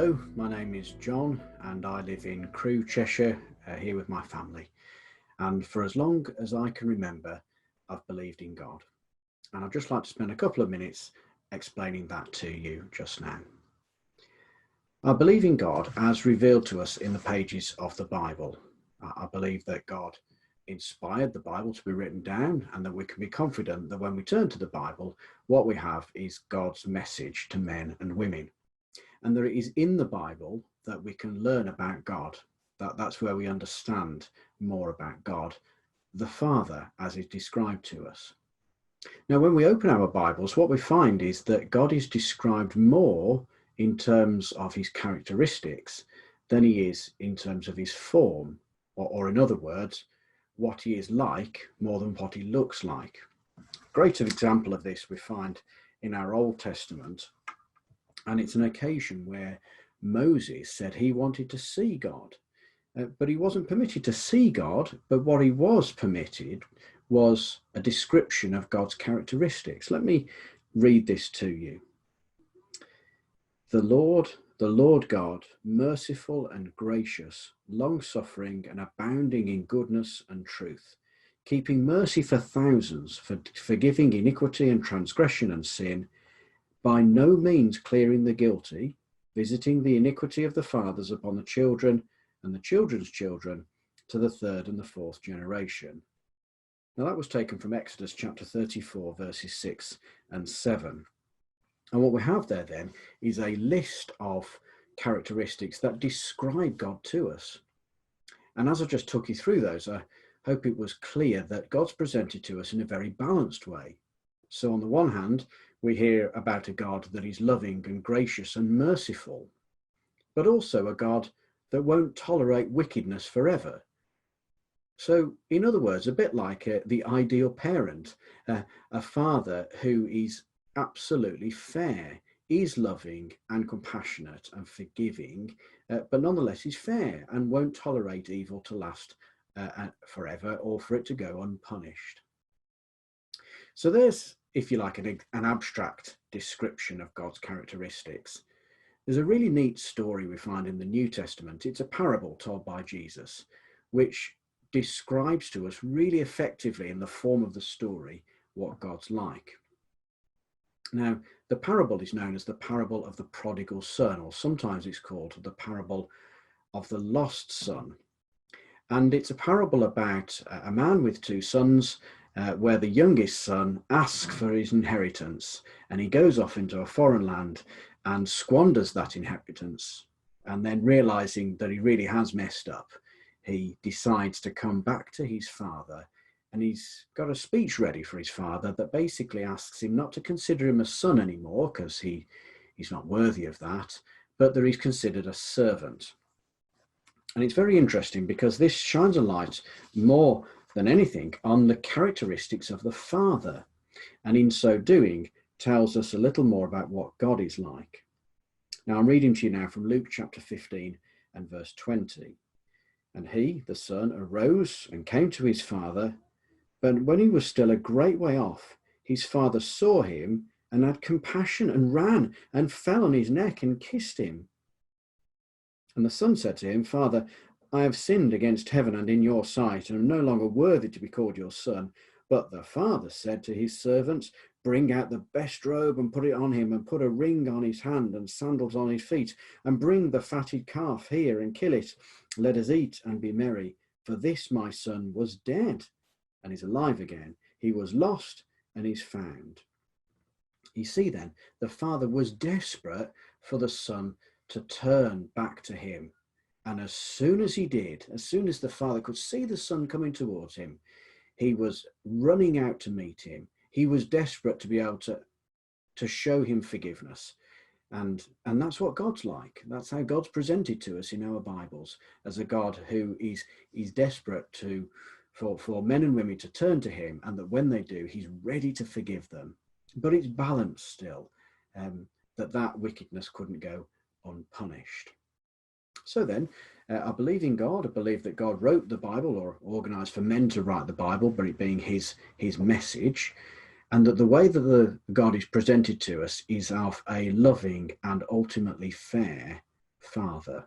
Hello, my name is John and I live in Crewe, Cheshire, here with my family. And for as long as I can remember, I've believed in God. And I'd just like to spend a couple of minutes explaining that to you just now. I believe in God as revealed to us in the pages of the Bible. I believe that God inspired the Bible to be written down and that we can be confident that when we turn to the Bible, what we have is God's message to men and women. And that it is in the Bible that we can learn about God. That's where we understand more about God, the Father, as is described to us. Now, when we open our Bibles, what we find is that God is described more in terms of his characteristics than he is in terms of his form, or in other words, what he is like more than what he looks like. A great example of this we find in our Old Testament. And it's an occasion where Moses said he wanted to see God, but he wasn't permitted to see God. But what he was permitted was a description of God's characteristics. Let me read this to you. The Lord God, merciful and gracious, long-suffering and abounding in goodness and truth, keeping mercy for thousands, forgiving iniquity and transgression and sin, by no means clearing the guilty, visiting the iniquity of the fathers upon the children and the children's children to the third and the fourth generation. Now that was taken from Exodus chapter 34, verses 6 and 7. And what we have there then is a list of characteristics that describe God to us. And as I just took you through those, I hope it was clear that God's presented to us in a very balanced way. So on the one hand, we hear about a God that is loving and gracious and merciful, but also a God that won't tolerate wickedness forever. So, in other words, a bit like the ideal parent, a father who is absolutely fair, is loving and compassionate and forgiving, but nonetheless is fair and won't tolerate evil to last forever or for it to go unpunished. So there's, if you like, an abstract description of God's characteristics. There's a really neat story we find in the New Testament. It's a parable told by Jesus, which describes to us really effectively in the form of the story what God's like. Now, the parable is known as the parable of the prodigal son, or sometimes it's called the parable of the lost son. And it's a parable about a man with two sons, where the youngest son asks for his inheritance, and he goes off into a foreign land and squanders that inheritance. And then realizing that he really has messed up, he decides to come back to his father, and he's got a speech ready for his father that basically asks him not to consider him a son anymore, because he's not worthy of that, but that he's considered a servant. And it's very interesting because this shines a light more than anything on the characteristics of the Father, and in so doing tells us a little more about what God is like. Now I'm reading to you now from Luke chapter 15 and verse 20. And he, the son, arose and came to his father, but when he was still a great way off, his father saw him and had compassion and ran and fell on his neck and kissed him. And the son said to him, Father, I have sinned against heaven and in your sight, and am no longer worthy to be called your son. But the father said to his servants, Bring out the best robe and put it on him, and put a ring on his hand and sandals on his feet, and bring the fatted calf here and kill it. Let us eat and be merry. For this my son was dead and is alive again. He was lost and is found. You see then, the father was desperate for the son to turn back to him. And as soon as he did, as soon as the father could see the son coming towards him, he was running out to meet him. He was desperate to be able to show him forgiveness. And that's what God's like. That's how God's presented to us in our Bibles, as a God who is desperate for men and women to turn to him, and that when they do, he's ready to forgive them. But it's balanced still, that wickedness couldn't go unpunished. So then, I believe in God. I believe that God wrote the Bible, or organized for men to write the Bible, but it being his message, and that the way that the God is presented to us is of a loving and ultimately fair Father.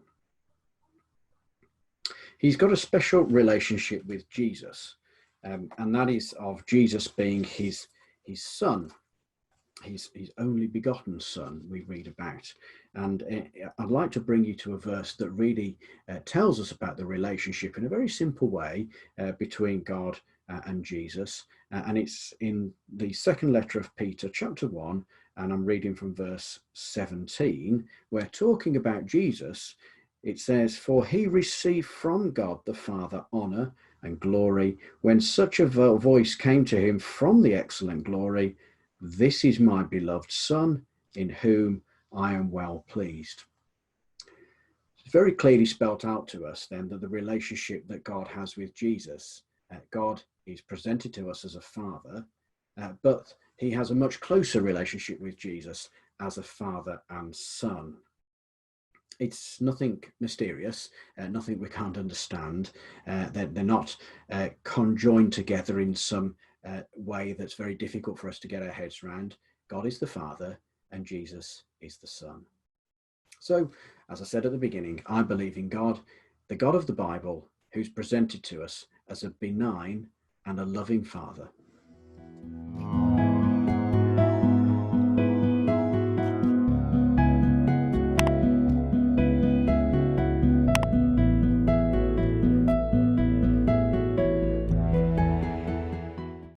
He's got a special relationship with Jesus, and that is of Jesus being his son, his only begotten son, we read about. And I'd like to bring you to a verse that really tells us about the relationship in a very simple way between God and Jesus. And it's in the second letter of Peter, chapter 1, and I'm reading from verse 17, where talking about Jesus, it says, "For he received from God the Father honor and glory when such a voice came to him from the excellent glory, 'This is my beloved Son, in whom I am well pleased.'" It's very clearly spelt out to us then that the relationship that God has with Jesus, God is presented to us as a father, but he has a much closer relationship with Jesus as a father and son. It's nothing mysterious, nothing we can't understand. They're not conjoined together in some way that's very difficult for us to get our heads around. God is the Father and Jesus is the Son. So, as I said at the beginning, I believe in God, the God of the Bible, who's presented to us as a benign and a loving Father.